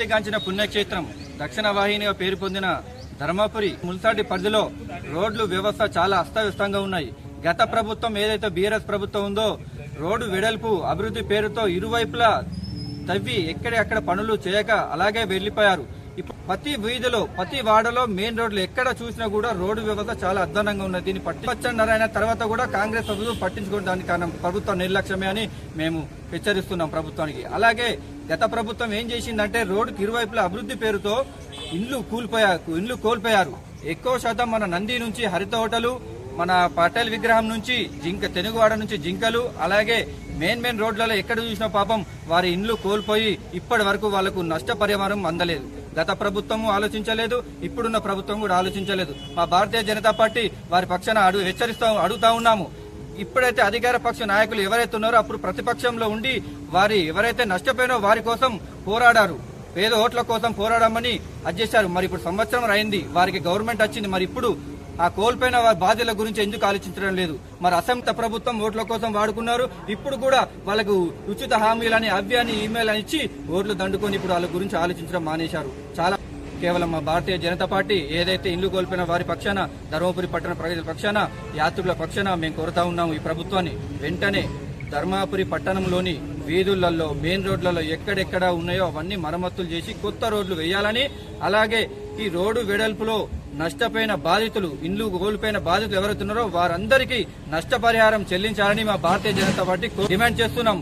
ఖ్యాతిగాంచిన పుణ్యక్షేత్రం దక్షిణ వాహినిగా పేరు పొందిన ధర్మపురి మున్సిపాలిటీ పరిధిలో రోడ్లు వ్యవస్థ చాలా అస్తవ్యస్తంగా ఉన్నాయి. గత ప్రభుత్వం ఏదైతే బీఆర్ఎస్ ప్రభుత్వం ఉందో రోడ్డు వెడల్పు అభివృద్ధి పేరుతో ఇరువైపులా తవ్వి ఎక్కడెక్కడ పనులు చేయక అలాగే వెళ్లిపోయారు. ప్రతి వీధిలో ప్రతి వాడలో మెయిన్ రోడ్లు ఎక్కడ చూసినా కూడా రోడ్డు వ్యవస్థ చాలా అధ్వానంగా ఉన్నది. దీన్ని పట్టించిన తర్వాత కూడా కాంగ్రెస్ ప్రభుత్వం పట్టించుకోవడానికి కారణం ప్రభుత్వం నిర్లక్ష్యమే అని మేము హెచ్చరిస్తున్నాం ప్రభుత్వానికి. అలాగే గత ప్రభుత్వం ఏం చేసిందంటే రోడ్డుకి ఇరువైపుల అభివృద్ధి పేరుతో ఇండ్లు కోల్పోయారు. ఎక్కువ శాతం మన నంది నుంచి హరిత హోటలు, మన పటేల్ విగ్రహం నుంచి తెనుగువాడ నుంచి జింకలు, అలాగే మెయిన్ రోడ్లలో ఎక్కడ చూసినా పాపం వారి ఇండ్లు కోల్పోయి ఇప్పటి వరకు వాళ్లకు నష్టపరిహారం అందలేదు. గత ప్రభుత్వం ఆలోచించలేదు, ఇప్పుడున్న ప్రభుత్వం కూడా ఆలోచించలేదు. మా భారతీయ జనతా పార్టీ వారి పక్షాన అడుగుతా ఉన్నాము. ఇప్పుడైతే అధికార పక్ష నాయకులు ఎవరైతే ఉన్నారో అప్పుడు ప్రతిపక్షంలో ఉండి వారి ఎవరైతే నష్టపోయినో వారి కోసం పోరాడారు, పేద ఓట్ల కోసం పోరాడమని అధ్యక్షారు. మరి ఇప్పుడు సంవత్సరం అయింది, వారికి గవర్నమెంట్ వచ్చింది. మరి ఇప్పుడు ఆ కోల్పోయిన వారి బాధ్యతల గురించి ఎందుకు ఆలోచించడం లేదు? మరి అసంత ప్రభుత్వం ఓట్ల కోసం వాడుకున్నారు. ఇప్పుడు కూడా వాళ్ళకు ఉచిత హామీలని అవ్యాన్ని ఈమెయిల్ అని ఇచ్చి ఓట్లు దండుకొని ఇప్పుడు వాళ్ళ గురించి ఆలోచించడం మానేశారు. చాలా కేవలం మా భారతీయ జనతా పార్టీ ఏదైతే ఇల్లు కోల్పోయిన వారి పక్షాన, ధర్మపురి పట్టణ ప్రజల పక్షాన, యాత్రికుల పక్షాన మేము కోరుతా ఉన్నాము ఈ ప్రభుత్వాన్ని వెంటనే ధర్మపురి పట్టణంలోని వీధులలో మెయిన్ రోడ్లలో ఎక్కడెక్కడ ఉన్నాయో అవన్నీ మరమ్మతులు చేసి కొత్త రోడ్లు వేయాలని, అలాగే ఈ రోడ్డు వెడల్పులో నష్టపోయిన బాధితులు, ఇండ్లు కోల్పోయిన బాధితులు ఎవరైతున్నారో వారందరికీ నష్టపరిహారం చెల్లించాలని మా భారతీయ జనతా పార్టీ డిమాండ్ చేస్తున్నాం.